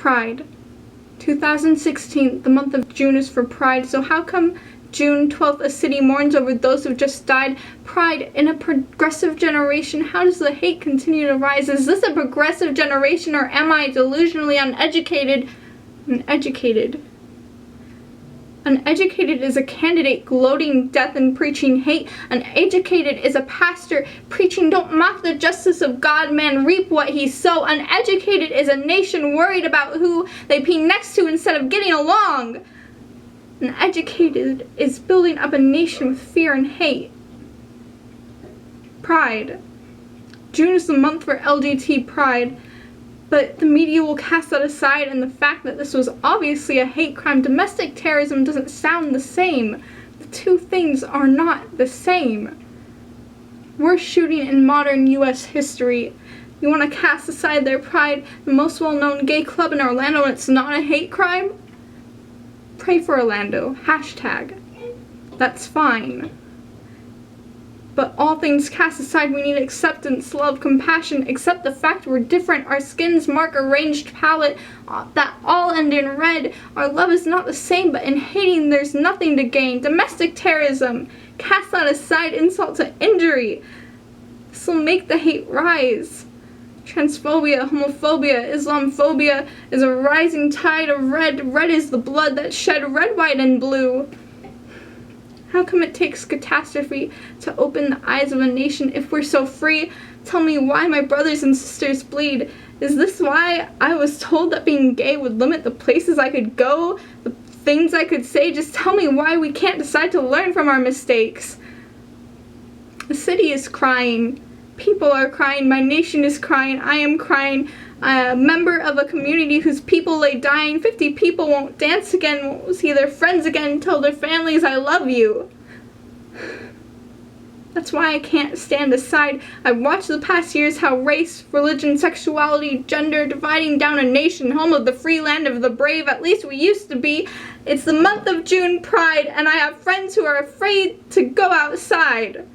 Pride. 2016, the month of June is for Pride, so how come June 12th a city mourns over those who just died? Pride, in a progressive generation, how does the hate continue to rise? Is this a progressive generation, or am I delusionally uneducated? Uneducated is a candidate gloating death and preaching hate. Uneducated is a pastor preaching, don't mock the justice of God, man, reap what he sow. Uneducated is a nation worried about who they pee next to instead of getting along. Uneducated is building up a nation with fear and hate. Pride. June is the month for LGBT pride. But the media will cast that aside, and the fact that this was obviously a hate crime. Domestic terrorism doesn't sound the same. The two things are not the same. Worst shooting in modern U.S. history. You want to cast aside their pride, the most well-known gay club in Orlando, and it's not a hate crime? Pray for Orlando. Hashtag. That's fine. But all things cast aside, we need acceptance, love, compassion. Accept the fact we're different. Our skins mark a ranged palette that all end in red. Our love is not the same, but in hating there's nothing to gain. Domestic terrorism. Cast that aside, insult to injury. This will make the hate rise. Transphobia, homophobia, Islamophobia is a rising tide of red. Red is the blood that shed red, white, and blue. How come it takes catastrophe to open the eyes of a nation if we're so free? Tell me why my brothers and sisters bleed. Is this why I was told that being gay would limit the places I could go, the things I could say? Just tell me why we can't decide to learn from our mistakes. The city is crying. People are crying. My nation is crying. I am crying. A member of a community whose people lay dying. 50 people won't dance again, won't see their friends again, tell their families I love you. That's why I can't stand aside. I've watched the past years how race, religion, sexuality, gender, dividing down a nation, home of the free land of the brave, at least we used to be. It's the month of June Pride, and I have friends who are afraid to go outside.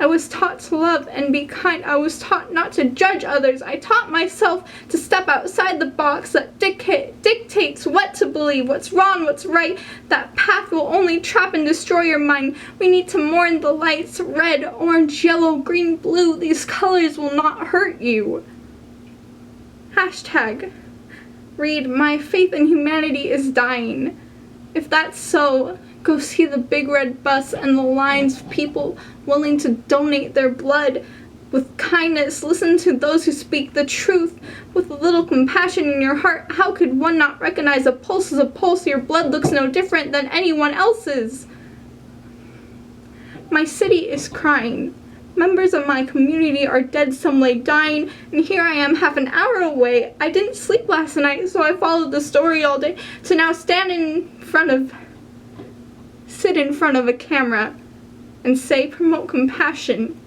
I was taught to love and be kind. I was taught not to judge others. I taught myself to step outside the box that dictates what to believe, what's wrong, what's right. That path will only trap and destroy your mind. We need to mourn the lights, red, orange, yellow, green, blue. These colors will not hurt you. Hashtag. Read, my faith in humanity is dying. If that's so, go see the big red bus and the lines of people willing to donate their blood with kindness. Listen to those who speak the truth with a little compassion in your heart. How could one not recognize a pulse is a pulse? Your blood looks no different than anyone else's. My city is crying. Members of my community are dead, some lay dying, and here I am half an hour away. I didn't sleep last night, so I followed the story all day. So now sit in front of a camera and say, promote compassion,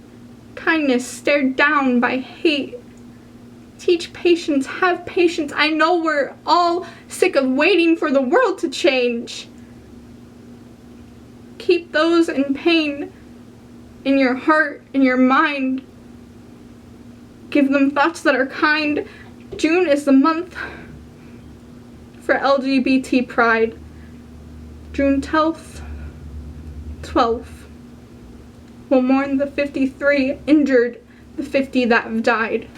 kindness, stared down by hate. Teach patience, have patience. I know we're all sick of waiting for the world to change. Keep those in pain in your heart, in your mind. Give them thoughts that are kind. June is the month for LGBT pride. June 12th. We'll mourn the 53 injured, the 50 that have died.